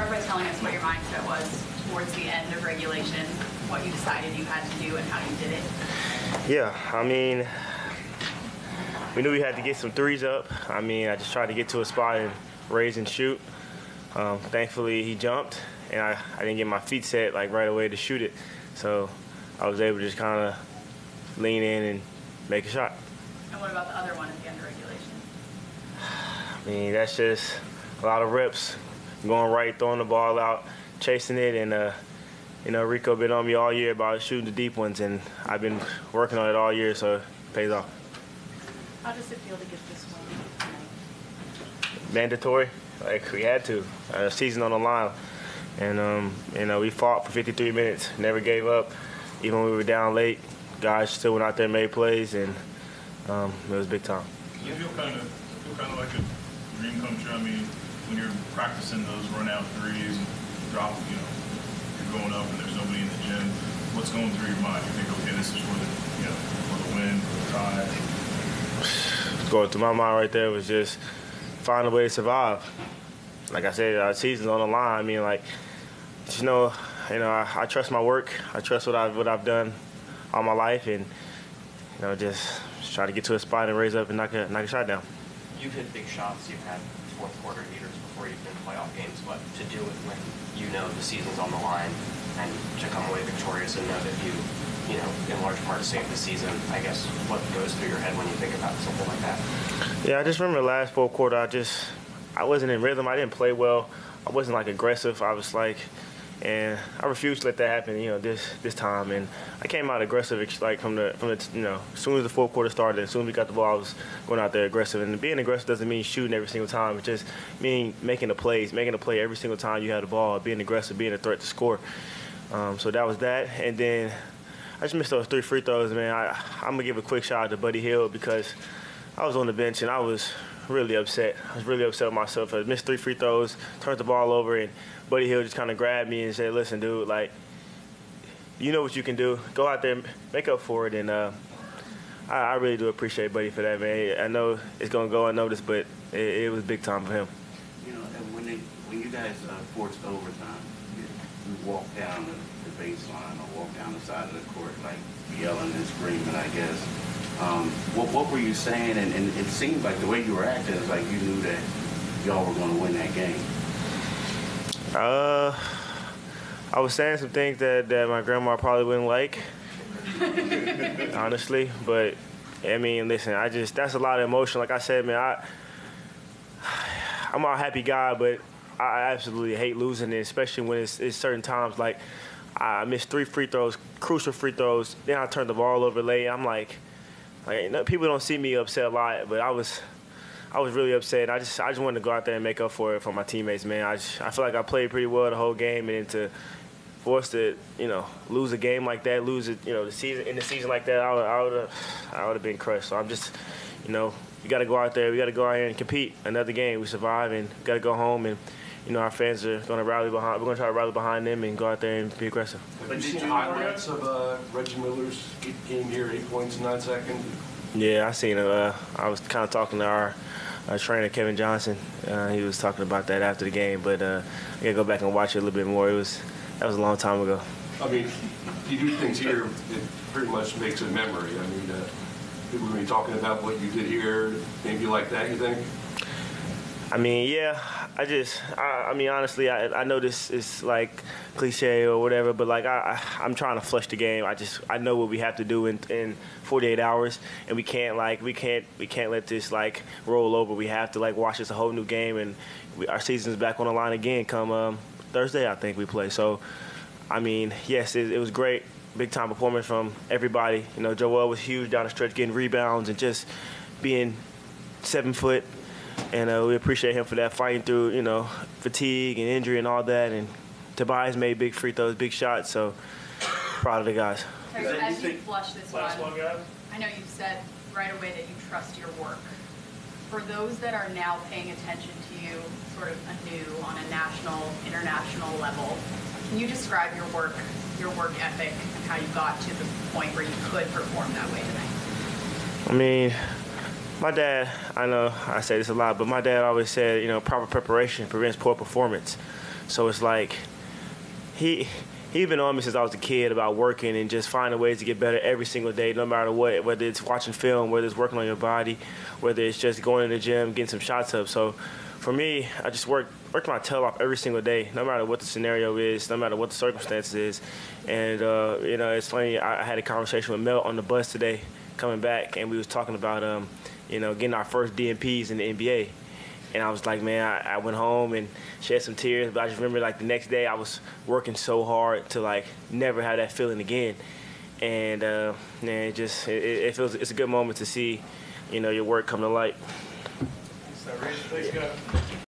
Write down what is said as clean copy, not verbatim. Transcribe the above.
start by telling us what your mindset was towards the end of regulation, what you decided you had to do, and how you did it? Yeah, I mean, we knew we had to get some threes up. I mean, I just tried to get to a spot and raise and shoot. Thankfully, he jumped, and I didn't get my feet set like right away to shoot it. So I was able to just kind of lean in and make a shot. And what about the other one at the end of regulation? I mean, that's just a lot of reps, going right, throwing the ball out, chasing it, and you know, Rico been on me all year about shooting the deep ones, and I've been working on it all year, so it pays off. How does it feel to get this win tonight? Mandatory, like we had to. Season on the line, and you know, we fought for 53 minutes, never gave up, even when we were down late. Guys still went out there and made plays, and it was big time. You feel kind of like a dream come true. I mean, when you're practicing those run-out threes and drop, you know, you're going up and there's nobody in the gym. What's going through your mind? You think, okay, this is for the, you know, for the win, for the tie. Going through my mind right there was just find a way to survive. Like I said, our season's on the line. I mean, like, just know, I trust my work. I trust what I've done all my life, and you know, just try to get to a spot and raise up and knock a shot down. You've hit big shots. You've had fourth quarter heaters before you've been playoff games, but to do it when you know the season's on the line and to come away victorious and know that you know, in large part saved the season, I guess what goes through your head when you think about something like that? Yeah, I just remember the last fourth quarter, I wasn't in rhythm. I didn't play well. I wasn't like aggressive. I was like, and I refused to let that happen, you know, this time. And I came out aggressive, like from the you know, as soon as the fourth quarter started, as soon as we got the ball, I was going out there aggressive. And being aggressive doesn't mean shooting every single time. It just means making the plays, making a play every single time you have the ball, being aggressive, being a threat to score. So that was that. And then I just missed those 3 free throws, man. I'm going to give a quick shout out to Buddy Hield because I was on the bench and I was really upset. I was really upset with myself. I missed 3 free throws, turned the ball over, and Buddy Hield just kind of grabbed me and said, listen, dude, like, you know what you can do. Go out there, make up for it. And I really do appreciate Buddy for that, man. I know it's going to go unnoticed, but it was big time for him. You know, and when you guys forced overtime, you walk down the baseline or walk down the side of the court, like yelling and screaming, I guess. What were you saying? And it seemed like the way you were acting is like you knew that y'all were going to win that game. I was saying some things that my grandma probably wouldn't like, honestly. But, I mean, listen, that's a lot of emotion. Like I said, man, I'm a happy guy, but I absolutely hate losing it, especially when it's certain times. Like, I missed 3 free throws, crucial free throws. Then I turned the ball over late. I'm like, people don't see me upset a lot, but I was really upset. I just wanted to go out there and make up for it for my teammates, man. I feel like I played pretty well the whole game, and then to force to, you know, lose a game like that, lose it, you know, the season like that, I would have been crushed. So I'm just, you know, we got to go out there. We got to go out here and compete another game. We survive, and we got to go home, and you know, our fans are going to rally behind. We're going to try to rally behind them and go out there and be aggressive. Have you seen highlights of Reggie Miller's game here, 8 points in 9 seconds? Yeah, I seen it. I was kind of talking to our trainer, Kevin Johnson. He was talking about that after the game, but I got to go back and watch it a little bit more. That was a long time ago. I mean, you do things here, it pretty much makes a memory. I mean, people will be talking about what you did here, maybe like that, you think? I mean, yeah, I mean, honestly, I know this is like cliche or whatever, but like I'm trying to flush the game. I know what we have to do in 48 hours, and we can't let this like roll over. We have to like watch this a whole new game, and our season's back on the line again come Thursday, I think we play. So, I mean, yes, it was great, big time performance from everybody. You know, Joel was huge down the stretch, getting rebounds and just being 7 foot. And we appreciate him for that, fighting through, you know, fatigue and injury and all that. And Tobias made big free throws, big shots. So proud of the guys. As you flush this one, I know you said right away that you trust your work. For those that are now paying attention to you sort of anew on a national, international level, can you describe your work ethic, and how you got to the point where you could perform that way tonight? I mean, my dad, I know I say this a lot, but my dad always said, you know, proper preparation prevents poor performance. So it's like he's been on me since I was a kid about working and just finding ways to get better every single day, no matter what, whether it's watching film, whether it's working on your body, whether it's just going to the gym, getting some shots up. So for me, I just work my tail off every single day, no matter what the scenario is, no matter what the circumstances is. And, you know, it's funny, I had a conversation with Mel on the bus today coming back, and we was talking about, you know, getting our first DNPs in the NBA. And I was like, man, I went home and shed some tears, but I just remember, like, the next day I was working so hard to, like, never have that feeling again. And, man, it feels, it's a good moment to see, you know, your work come to light. Thanks, Tyrese. Thanks, guys.